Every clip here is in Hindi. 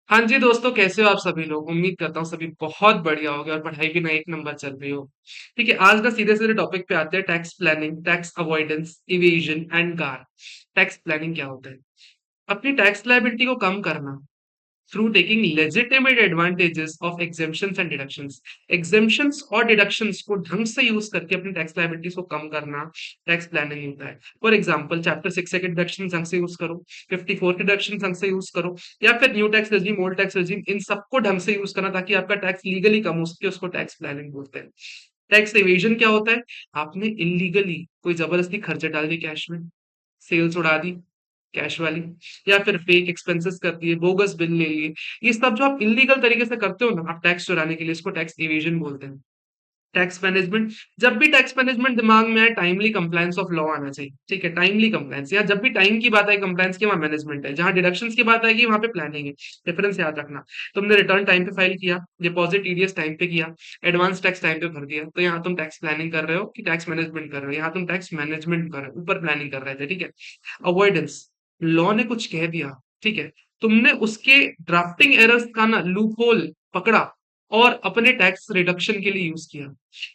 हाँ जी दोस्तों, कैसे हो आप सभी लोग? उम्मीद करता हूँ सभी बहुत बढ़िया होगे और पढ़ाई भी ना एक नंबर चल रही हो। ठीक है, आज ना सीधे सीधे टॉपिक पे आते हैं। Tax planning, tax avoidance, evasion and गार। टैक्स प्लानिंग क्या होता है? अपनी टैक्स लायबिलिटी को कम करना through taking legitimate advantages of exemptions and deductions। exemptions और deductions को ढंग से यूज करके अपनी टैक्स लायबिलिटीज को कम करना टैक्स प्लानिंग होता है। फॉर एग्जांपल, चैप्टर 6 के डिडक्शन ढंग से यूज करो, 54 के डिडक्शन ढंग से यूज करो, या फिर new tax regime, old tax regime, इन सबको ढंग से यूज करना ताकि आपका टैक्स लीगली कम हो सके। उसको टैक्स प्लानिंग बोलते हैं। टैक्स इवेजन क्या होता है? आपने इलीगली कोई जबरदस्ती खर्चे डाल दी कैश में, सेल्स उड़ा दी कैश वाली, या फिर फेक एक्सपेंसेस कर दिए, बोगस बिल ले लिए। ये सब जो आप इलीगल तरीके से करते हो ना, आप टैक्स चुराने के लिए, इसको टैक्स इवेजन बोलते हैं। टैक्स मैनेजमेंट, जब भी टैक्स मैनेजमेंट दिमाग में आए, टाइमली कंप्लायंस ऑफ लॉ आना चाहिए। ठीक है, टाइमली कंप्लायंस, या जब भी टाइम की बात आई कंप्लायंस की, वहां मैनेजमेंट है। जहां डिडक्शंस की बात आएगी वहां पे प्लानिंग है। डिफरेंस याद रखना। तुमने रिटर्न टाइम पे फाइल किया, डिपॉजिट टीडीएस टाइम पे किया, एडवांस टैक्स टाइम पे भर दिया, तो यहाँ तुम टैक्स प्लानिंग कर रहे हो कि टैक्स मैनेजमेंट कर रहे हो? यहाँ तुम टैक्स मैनेजमेंट कर रहे हो, ऊपर प्लानिंग कर रहे थे। ठीक है। अवॉइडेंस, लॉ ने कुछ कह दिया, ठीक है, तुमने उसके ड्राफ्टिंग एरर्स का ना लूप होल पकड़ा और अपने टैक्स रिडक्शन के लिए यूज किया।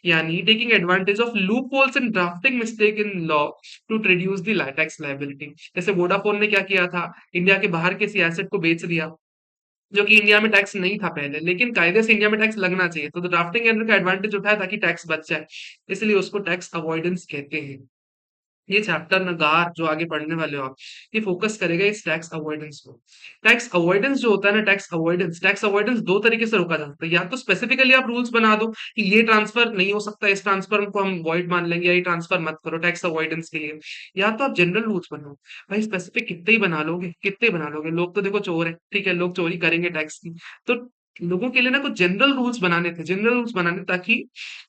यानी taking advantage of loopholes in drafting mistake in law to reduce the tax liability. जैसे वोडाफोन ने क्या किया था, इंडिया के बाहर किसी एसेट को बेच दिया जो कि इंडिया में टैक्स नहीं था पहले, लेकिन कायदे से इंडिया में टैक्स लगना चाहिए, तो ड्राफ्टिंग एरर का एडवांटेज उठाया ताकि टैक्स बच जाए। इसलिए उसको टैक्स अवॉइडेंस कहते हैं। ये चैप्टर नगार जो आगे पढ़ने वाले हो आप, ये फोकस करेगा इस टैक्स अवॉइडेंस को। टैक्स अवॉइडेंस जो होता है ना, टैक्स अवॉइडेंस दो तरीके से रोका जा सकता है। या तो स्पेसिफिकली आप रूल्स बना दो कि ये ट्रांसफर नहीं हो सकता, इस ट्रांसफर को हम वॉइड मान लेंगे, या ये ट्रांसफर मत करो टैक्स अवॉइडेंस के लिए। या तो आप जनरल रूल्स बनाओ। भाई स्पेसिफिक कितने ही बना लोगे, कितने बना लोगे? लोग तो देखो चोर है, ठीक है, लोग चोरी करेंगे टैक्स की। तो लोगों के लिए ना कुछ जनरल रूल्स बनाने थे, जनरल रूल्स बनाने ताकि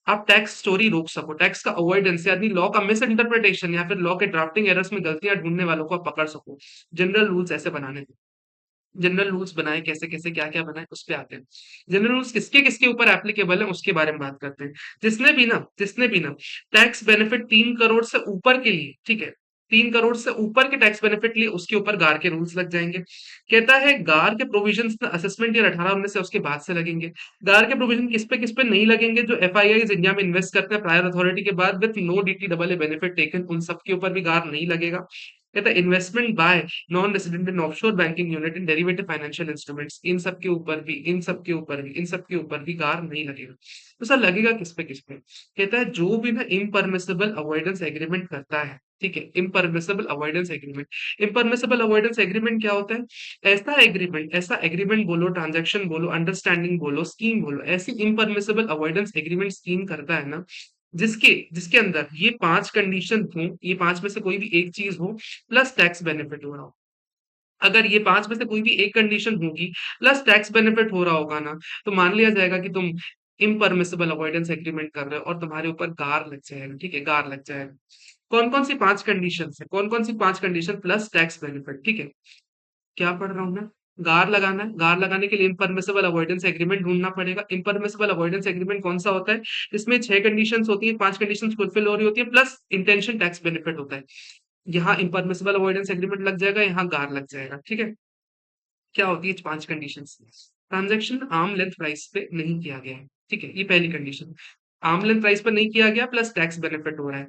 आप टैक्स चोरी रोक सको, टैक्स का अवॉइडेंस, यानी लॉ का मिस इंटरप्रिटेशन या फिर लॉ के ड्राफ्टिंग एरर्स में गलतियां ढूंढने वालों को आप पकड़ सको। जनरल रूल्स ऐसे बनाने थे। जनरल रूल्स बनाए कैसे कैसे, क्या क्या बनाए, उस पे आते हैं। जनरल रूल्स किसके किसके ऊपर एप्लीकेबल है उसके बारे में बात करते हैं। जिसने भी ना टैक्स बेनिफिट 3 करोड़ से ऊपर के लिए, ठीक है, 3 करोड़ से ऊपर के टैक्स बेनिफिट लिए उसके ऊपर गार के रूल्स लग जाएंगे। कहता है गार के प्रोविजंस असेसमेंट ईयर 18 19 से उसके बाद से लगेंगे। गार के प्रोविजन किस पे नहीं लगेंगे? जो एफ आई इंडिया में इन्वेस्ट करते हैं प्रायर अथॉरिटी के बाद with no D T double A benefit taken, उन सब के ऊपर भी गार नहीं लगेगा। कहता है investment by non resident in offshore banking unit in derivative financial instruments, इन सब के ऊपर भी गार नहीं लगेगा। तो सर लगेगा किस पे? कहता है जो भी ना इम्परमिसिबल अवॉइडेंस एग्रीमेंट करता है, ठीक है, इम्परमिसिबल अवॉइडेंस एग्रीमेंट क्या होता है? ऐसा एग्रीमेंट बोलो, ट्रांजैक्शन बोलो, अंडरस्टैंडिंग बोलो, स्कीम बोलो, ऐसी इम्परमिसिबल अवॉइडेंस एग्रीमेंट स्कीम करता है ना, जिसके जिसके अंदर ये 5 कंडीशन हो, ये 5 में से कोई भी एक चीज हो, प्लस टैक्स बेनिफिट हो रहा हो। अगर ये 5 में से कोई भी एक कंडीशन होगी प्लस टैक्स बेनिफिट हो रहा होगा ना, तो मान लिया जाएगा कि तुम इम्परमिसिबल अवॉइडेंस एग्रीमेंट कर रहे हो और तुम्हारे ऊपर गार लग जाएगा। ठीक है, गार लग जाएगा। कौन-कौन सी 5 कंडीशंस है? कौन-कौन सी 5 कंडीशन प्लस टैक्स बेनिफिट? ठीक है, क्या पढ़ रहा हूँ मैं? गार लगाना है। गार लगाने के लिए इम्परमिसिबल अवॉइडेंस एग्रीमेंट ढूँढना पड़ेगा। इम्परमिसिबल अवॉइडेंस एग्रीमेंट कौन-सा होता है? इसमें 6 कंडीशंस होती हैं, 5 कंडीशंस फुलफिल हो रही होती है, प्लस इंटेंशन टैक्स बेनिफिट होता है। यहाँ इम्परमिसिबल अवॉइडेंस एग्रीमेंट लग जाएगा, यहाँ गार लग जाएगा। ठीक है? क्या होती है 5 conditions? Transaction arm length price पे नहीं किया गया है। ठीक है? ये पहली कंडीशन। आर्म लेंथ प्राइस पे नहीं किया गया प्लस टैक्स बेनिफिट हो रहा है।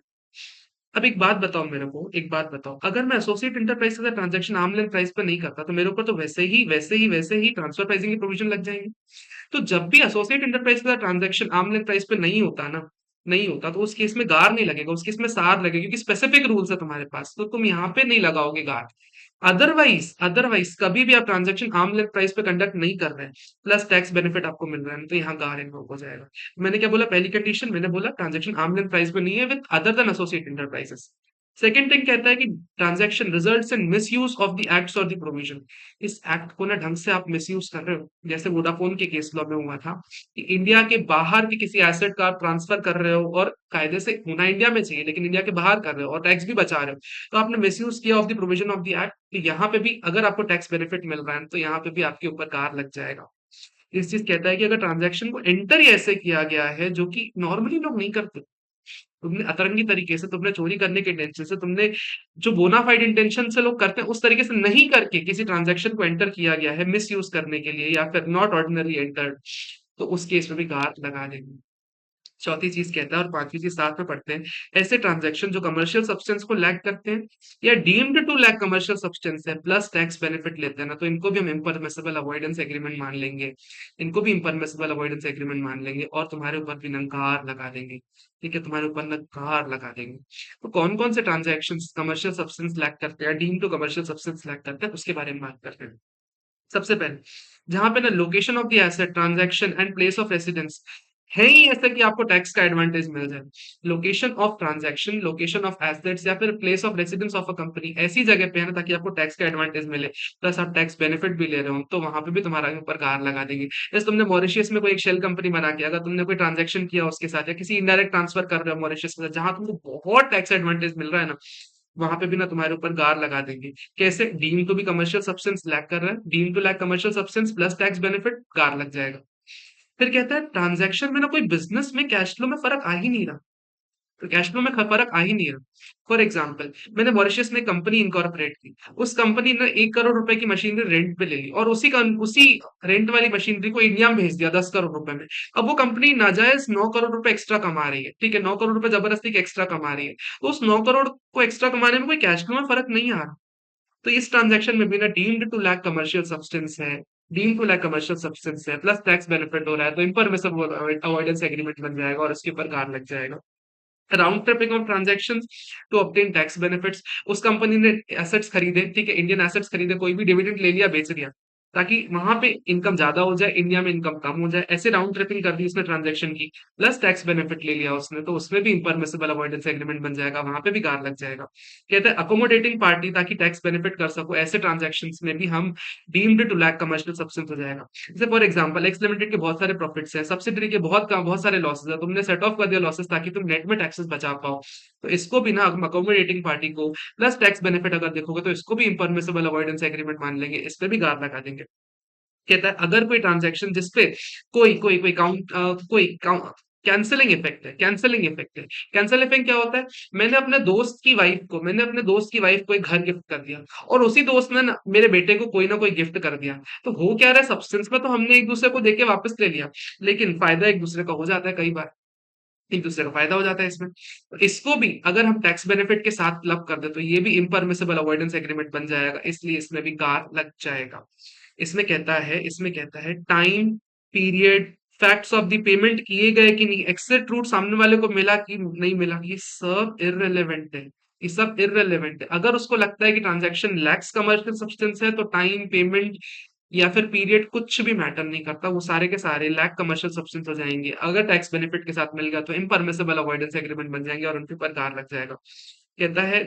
अब एक बात बताओ मेरे को, एक बात बताओ, अगर मैं एसोसिएट एंटरप्राइज के साथ ट्रांज़ैक्शन आर्म लेंथ प्राइस पे नहीं करता, तो मेरे ऊपर तो वैसे ही ट्रांसफर प्राइसिंग के प्रोविज़न लग जाएँगे। तो जब भी एसोसिएट एंटरप्राइज के साथ ट्रांज़ैक्शन आर्म लेंथ प्राइस पे नहीं होता ना, नहीं होता, तो उस केस में गार नहीं लगेगा, उस केस में सार लगेगा, क्योंकि स्पेसिफिक रूल्स है तुम्हारे पास, तो तुम यहाँ पे नहीं लगाओगे गार। अदरवाइज कभी भी आप ट्रांजैक्शन आर्म लेंथ प्राइस पे कंडक्ट नहीं कर रहे हैं, प्लस टैक्स बेनिफिट आपको मिल रहा है, तो यहाँ गार इन्वोक हो जाएगा। मैंने क्या बोला? पहली कंडीशन मैंने बोला ट्रांजैक्शन आर्म लेंथ प्राइस पे नहीं है with other than associate enterprises. Second thing कहता है कि transaction results in misuse of the acts और द प्रोविजन। इस एक्ट को ना ढंग से आप मिसयूज कर रहे हो, जैसे वोडाफोन के केस लॉ में हुआ था कि इंडिया के बाहर के किसी एसेट का आप ट्रांसफर कर रहे हो और कायदे से होना इंडिया में चाहिए, लेकिन इंडिया के बाहर कर रहे हो और टैक्स भी बचा रहे हो, तो आपने मिसयूज किया of the provision of the act. तो यहाँ पे भी अगर आपको टैक्स बेनिफिट मिल रहा है तो यहाँ पे भी आपके ऊपर कार लग जाएगा। इस चीज कहता है कि अगर ट्रांजैक्शन को एंटर ही ऐसे किया गया है जो कि नॉर्मली लोग नहीं करते, तुमने अतरंगी तरीके से, तुमने चोरी करने के इंटेंशन से, तुमने जो बोनाफाइड इंटेंशन से लोग करते हैं उस तरीके से नहीं करके किसी ट्रांजैक्शन को एंटर किया गया है मिस यूज करने के लिए या फिर नॉट ऑर्डिनरी एंटर्ड, तो उस केस में भी गार लगा देंगे। चौथी चीज कहता है और पांचवी चीज साथ में पढ़ते हैं, ऐसे ट्रांजैक्शन जो कमर्शियल सब्सटेंस को लैक करते हैं या deemed to lack commercial substance है प्लस टैक्स बेनिफिट लेते हैं ना, तो इनको भी हम इम्परमिसिबल अवॉइडेंस एग्रीमेंट मान लेंगे। इनको भी इम्परमिसिबल अवॉइडेंस एग्रीमेंट मान लेंगे और तुम्हारे ऊपर भी नंगार लगा देंगे। ठीक है, तुम्हारे ऊपर नंगार लगा देंगे। तो कौन कौन से ट्रांजेक्शन कमर्शियल सब्सटेंस लैक करते हैं, deem to commercial substance lack करते हैं, उसके बारे में बात करते हैं। सबसे पहले जहां पे ना location of the asset, transaction and place of residence है ही ऐसा कि आपको टैक्स का एडवांटेज मिल जाए। Location of transaction, location of assets या फिर place of residence of a company ऐसी जगह पे है ना ताकि आपको टैक्स का एडवांटेज मिले, प्लस आप टैक्स बेनिफिट भी ले रहे हो, तो वहां पे भी तुम्हारे ऊपर गार लगा देंगे। जैसे तुमने मॉरिशियस में कोई एक शेल कंपनी बना के अगर तुमने कोई ट्रांजैक्शन किया उसके साथ या किसी इनडायरेक्ट ट्रांसफर कर रहे हो मॉरिशियस में जहां तुमको बहुत टैक्स एडवांटेज मिल रहा है ना, वहां पे भी ना तुम्हारे ऊपर गार लगा देंगे। कैसे? डीम टू भी कमर्शियल सब्सटेंस लैक कर रहा है, deem to lack commercial substance plus tax benefit, GAAR लग जाएगा। फिर कहता है ट्रांजैक्शन में ना कोई बिजनेस में कैश फ्लो में फर्क आ ही नहीं रहा, तो कैश फ्लो में फर्क आ ही नहीं रहा। फॉर एग्जाम्पल, मैंने मॉरिशस में कंपनी इनकॉर्पोरेट की, उस कंपनी ने 1 करोड़ रुपए की मशीनरी रेंट पे ले ली और उसी रेंट वाली मशीनरी को इंडिया में भेज दिया 10 करोड़ रुपए में। अब वो कंपनी नाजायज 9 करोड़ रुपए एक्स्ट्रा कमा रही है, ठीक है, 9 करोड़ रुपए जबरदस्ती के एक्स्ट्रा कमा रही है, तो उस 9 करोड़ को एक्स्ट्रा कमाने में कोई कैश फ्लो में फर्क नहीं आ रहा। तो इस ट्रांजैक्शन में भी ना deemed to lack commercial substance है, deem to lack commercial substance है प्लस टैक्स बेनिफिट हो रहा है, तो इम्परमिसिबल अवॉइडेंस एग्रीमेंट बन जाएगा और उसके ऊपर गार लग जाएगा। Round tripping of transaction to obtain tax benefits, उस कंपनी ने एसेट्स खरीदे, ठीक है, इंडियन एसेट्स खरीदे, कोई भी डिविडेंड ले लिया बेच दिया ताकि वहां पे इनकम ज्यादा हो जाए, इंडिया में इनकम कम हो जाए, ऐसे राउंड ट्रिपिंग कर दी उसने ट्रांजैक्शन की, प्लस टैक्स बेनिफिट ले लिया उसने, तो उसमें भी इम्परमिसिबल अवॉइडेंस एग्रीमेंट बन जाएगा, वहां पे भी गार लग जाएगा। कहते हैं अकोमोडेटिंग पार्टी, ताकि टैक्स बेनिफिट कर सको ऐसे ट्रांजैक्शन में भी हम deemed to lack commercial substance हो जाएगा। जैसे फॉर एग्जांपल एक्स लिमिटेड के बहुत सारे प्रॉफिट्स है, सब्सिडरी के बहुत सारे लॉसेस है, तुमने सेट ऑफ कर दिया लॉसेस ताकि तुम नेट में टैक्सेस बचा पाओ, तो इसको भी ना हम अकोमोडेटिंग पार्टी को प्लस टैक्स बेनिफिट अगर देखोगे तो इसको भी इम्परमिसिबल अवॉइडेंस एग्रीमेंट मान लेंगे, इस पे भी गार लगा देंगे। कहता है अगर कोई ट्रांजैक्शन जिसपे कोई कोई कोई काउंट कोई कैंसलिंग इफेक्ट है, कैंसलिंग इफेक्ट है। कैंसल इफेक्ट क्या होता है? मैंने अपने दोस्त की वाइफ को एक घर गिफ्ट कर दिया और उसी दोस्त ने ना मेरे बेटे को कोई ना कोई गिफ्ट कर दिया, तो हो क्या रहा है, सब्सटेंस में तो हमने एक दूसरे को देके वापस ले लिया, लेकिन फायदा एक दूसरे का हो जाता है, कई बार एक दूसरे का फायदा हो जाता है इसमें। तो इसको भी अगर हम टैक्स बेनिफिट के साथ क्लब कर दे तो ये भी इम्परमिसिबल अवॉइडेंस एग्रीमेंट बन जाएगा, इसलिए इसमें भी गार लग जाएगा। इसमें कहता है time period, facts of the payment किए गए कि नहीं, एक्सेट रूट सामने वाले को मिला कि नहीं मिला, ये सब इररिलेवेंट है। ये सब इररिलेवेंट है। अगर उसको लगता है कि ट्रांजैक्शन लैक्स कमर्शियल सब्सटेंस है तो टाइम, पेमेंट या फिर पीरियड कुछ भी मैटर नहीं करता, वो सारे के सारे लैक कमर्शियल सब्सटेंस हो जाएंगे। अगर टैक्स बेनिफिट के साथ मिल गया तो इम्परमिसिबल अवॉइडेंस एग्रीमेंट बन जाएंगे और उनके ऊपर गार लग जाएगा। कहता है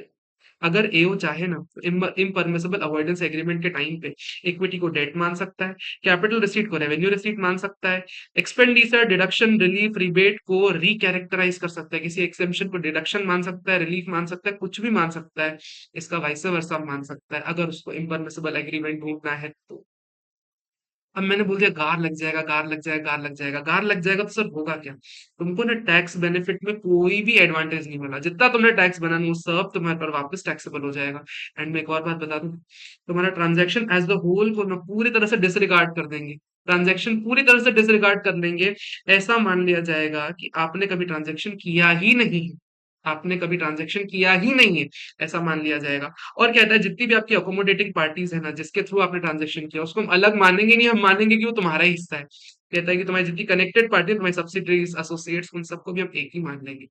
अगर एओ चाहे ना तो इम्परमिसिबल अवॉइडेंस एग्रीमेंट के टाइम पे इक्विटी को डेट मान सकता है, कैपिटल रिसीट को रेवेन्यू रिसीट मान सकता है, एक्सपेंडिचर डिडक्शन रिलीफ रिबेट को रिकैरेक्टराइज कर सकता है, किसी एक्सेम्पशन को डिडक्शन मान सकता है, रिलीफ मान सकता है, कुछ भी मान सकता है, इसका वाइस वर्सा मान सकता है अगर उसको इम्परमिसिबल एग्रीमेंट ढूंढना है तो। अब मैंने बोल दिया गार लग जाएगा, गार लग जाएगा, गार लग जाएगा, गार लग जाएगा, तो सर होगा क्या? तुमको ना टैक्स बेनिफिट में कोई भी एडवांटेज नहीं मिला, जितना तुमने टैक्स बनाना वो सब तुम्हारे पर वापस टैक्सेबल हो जाएगा। एंड मैं एक और बात बता दूं, तुम्हारा ट्रांजैक्शन एज द होल को ना पूरी तरह से डिसरिगार्ड कर देंगे, ट्रांजैक्शन पूरी तरह से डिसरिगार्ड कर लेंगे। ऐसा मान लिया जाएगा कि आपने कभी ट्रांजैक्शन किया ही नहीं है, आपने कभी ट्रांजैक्शन किया ही नहीं है, ऐसा मान लिया जाएगा। और कहता है जितनी भी आपकी अकोमोडेटिंग पार्टीज है ना जिसके थ्रू आपने ट्रांजैक्शन किया उसको हम अलग मानेंगे नहीं, हम मानेंगे कि वो तुम्हारा ही हिस्सा है। कहता है कि तुम्हारी जितनी कनेक्टेड पार्टी है, तुम्हारी सब्सिडरीज, एसोसिएट्स, उन सबको भी हम एक ही मान लेंगे।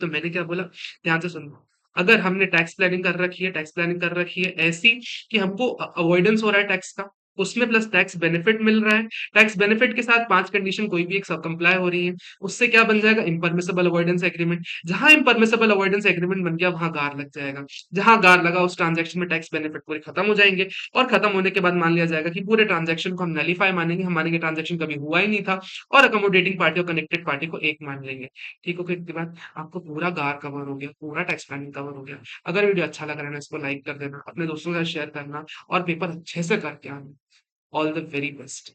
तो मैंने क्या बोला, ध्यान से सुनो। अगर हमने टैक्स प्लानिंग कर रखी है, टैक्स प्लानिंग कर रखी है ऐसी कि हमको अवॉइडेंस हो रहा है टैक्स का, उसमें प्लस टैक्स बेनिफिट मिल रहा है, टैक्स बेनिफिट के साथ 5 कंडीशन कोई भी एक सब कंप्लाई हो रही है, उससे क्या बन जाएगा, इम्परमिसिबल अवॉइडेंस एग्रीमेंट। जहां इम्परमिसिबल अवॉइडेंस एग्रीमेंट बन गया वहां गार लग जाएगा। जहां गार लगा उस ट्रांजेक्शन में टैक्स बेनिफिट पूरे खत्म हो जाएंगे और खत्म होने के बाद मान लिया जाएगा कि पूरे ट्रांजेक्शन को हम नलीफाई मानेंगे, हम मानेंगे ट्रांजेक्शन कभी हुआ ही नहीं था और अकोमोडेटिंग पार्टी और कनेक्टेड पार्टी को एक मान लेंगे। ठीक हो गया? इसके बाद आपको पूरा गार कवर हो गया, पूरा टैक्स प्लानिंग कवर हो गया। अगर वीडियो अच्छा लग रहा है ना इसको लाइक कर देना, अपने दोस्तों के साथ शेयर करना और पेपर अच्छे से करके आना। All the very best.